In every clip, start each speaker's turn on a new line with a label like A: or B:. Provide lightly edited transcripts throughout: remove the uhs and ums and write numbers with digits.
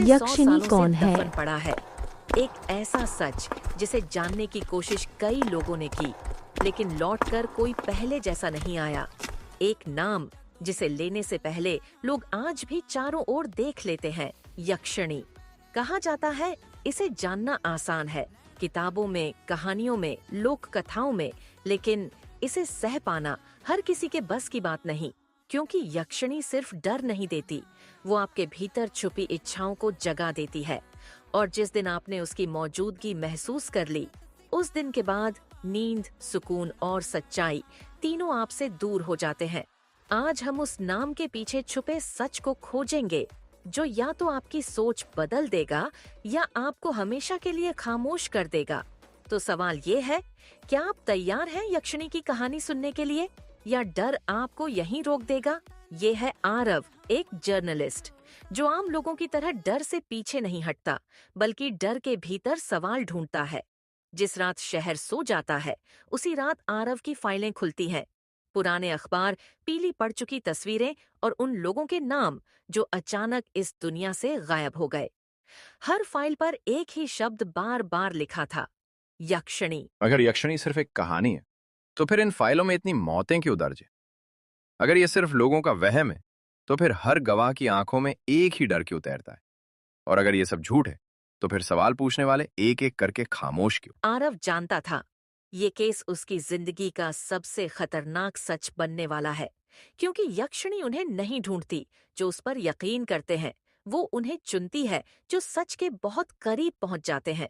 A: 100
B: यक्षिणी
A: सालों
B: कौन
A: से
B: है?
A: दफन पड़ा है। एक ऐसा सच जिसे जानने की कोशिश कई लोगों ने की, लेकिन लौटकर कोई पहले जैसा नहीं आया। एक नाम जिसे लेने से पहले लोग आज भी चारों ओर देख लेते हैं, यक्षिणी। कहा जाता है इसे जानना आसान है, किताबों में, कहानियों में, लोक कथाओं में, लेकिन इसे सह पाना हर किसी के बस की बात नहीं। क्योंकि यक्षिणी सिर्फ डर नहीं देती, वो आपके भीतर छुपी इच्छाओं को जगा देती है। और जिस दिन आपने उसकी मौजूदगी महसूस कर ली, उस दिन के बाद नींद, सुकून और सच्चाई तीनों आपसे दूर हो जाते हैं। आज हम उस नाम के पीछे छुपे सच को खोजेंगे, जो या तो आपकी सोच बदल देगा या आपको हमेशा के लिए खामोश कर देगा। तो सवाल ये है, क्या आप तैयार हैं यक्षिणी की कहानी सुनने के लिए, या डर आपको यहीं रोक देगा? ये है आरव, एक जर्नलिस्ट जो आम लोगों की तरह डर से पीछे नहीं हटता, बल्कि डर के भीतर सवाल ढूंढता है। जिस रात शहर सो जाता है, उसी रात आरव की फाइलें खुलती हैं। पुराने अखबार, पीली पड़ चुकी तस्वीरें और उन लोगों के नाम जो अचानक इस दुनिया से गायब हो गए। हर फाइल पर एक ही शब्द बार बार लिखा था, यक्षिणी।
C: अगर यक्षिणी सिर्फ एक कहानी है, तो फिर इन फाइलों में इतनी मौतें क्यों दर्ज हैं? अगर ये सिर्फ लोगों का वहम है, तो फिर हर गवाह की आंखों में एक ही डर क्यों तैरता है? और अगर ये सब झूठ है, तो फिर सवाल पूछने वाले एक एक करके खामोश क्यों?
A: आरव जानता था ये केस उसकी जिंदगी का सबसे खतरनाक सच बनने वाला है, क्योंकि यक्षिणी उन्हें नहीं ढूंढती जो उस पर यकीन करते हैं, वो उन्हें चुनती है जो सच के बहुत करीब पहुंच जाते हैं।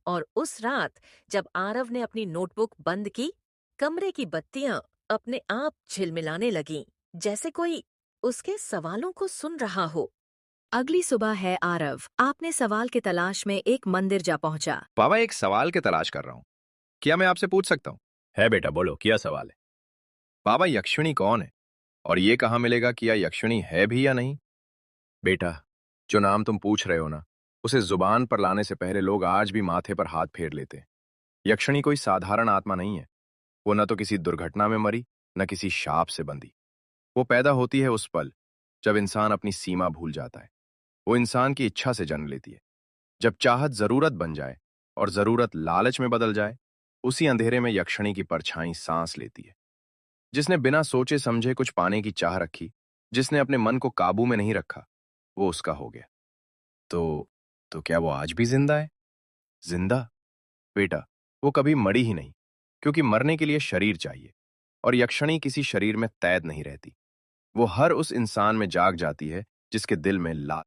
A: और उस रात जब आरव ने अपनी नोटबुक बंद की, कमरे की बत्तियां अपने आप झिलमिलाने लगीं, जैसे कोई उसके सवालों को सुन रहा हो। अगली सुबह है आरव, आपने सवाल की तलाश में एक मंदिर जा पहुंचा।
C: बाबा, एक सवाल की तलाश कर रहा हूं, क्या मैं आपसे पूछ सकता हूं? है बेटा, बोलो, क्या सवाल है? बाबा, यक्षिणी कौन है? और ये कहाँ मिलेगा कि यह यक्षिणी है भी या नहीं? बेटा, जो नाम तुम पूछ रहे हो ना, उसे जुबान पर लाने से पहले लोग आज भी माथे पर हाथ फेर लेते हैं। यक्षिणी कोई साधारण आत्मा नहीं है। वो न तो किसी दुर्घटना में मरी, न किसी शाप से बंधी। वो पैदा होती है उस पल जब इंसान अपनी सीमा भूल जाता है। वो इंसान की इच्छा से जन्म लेती है। जब चाहत जरूरत बन जाए और जरूरत लालच में बदल जाए, उसी अंधेरे में यक्षिणी की परछाई सांस लेती है। जिसने बिना सोचे समझे कुछ पाने की चाह रखी, जिसने अपने मन को काबू में नहीं रखा, वो उसका हो गया। तो क्या वो आज भी जिंदा है? जिंदा? बेटा, वो कभी मरी ही नहीं, क्योंकि मरने के लिए शरीर चाहिए, और यक्षिणी किसी शरीर में कैद नहीं रहती। वो हर उस इंसान में जाग जाती है जिसके दिल में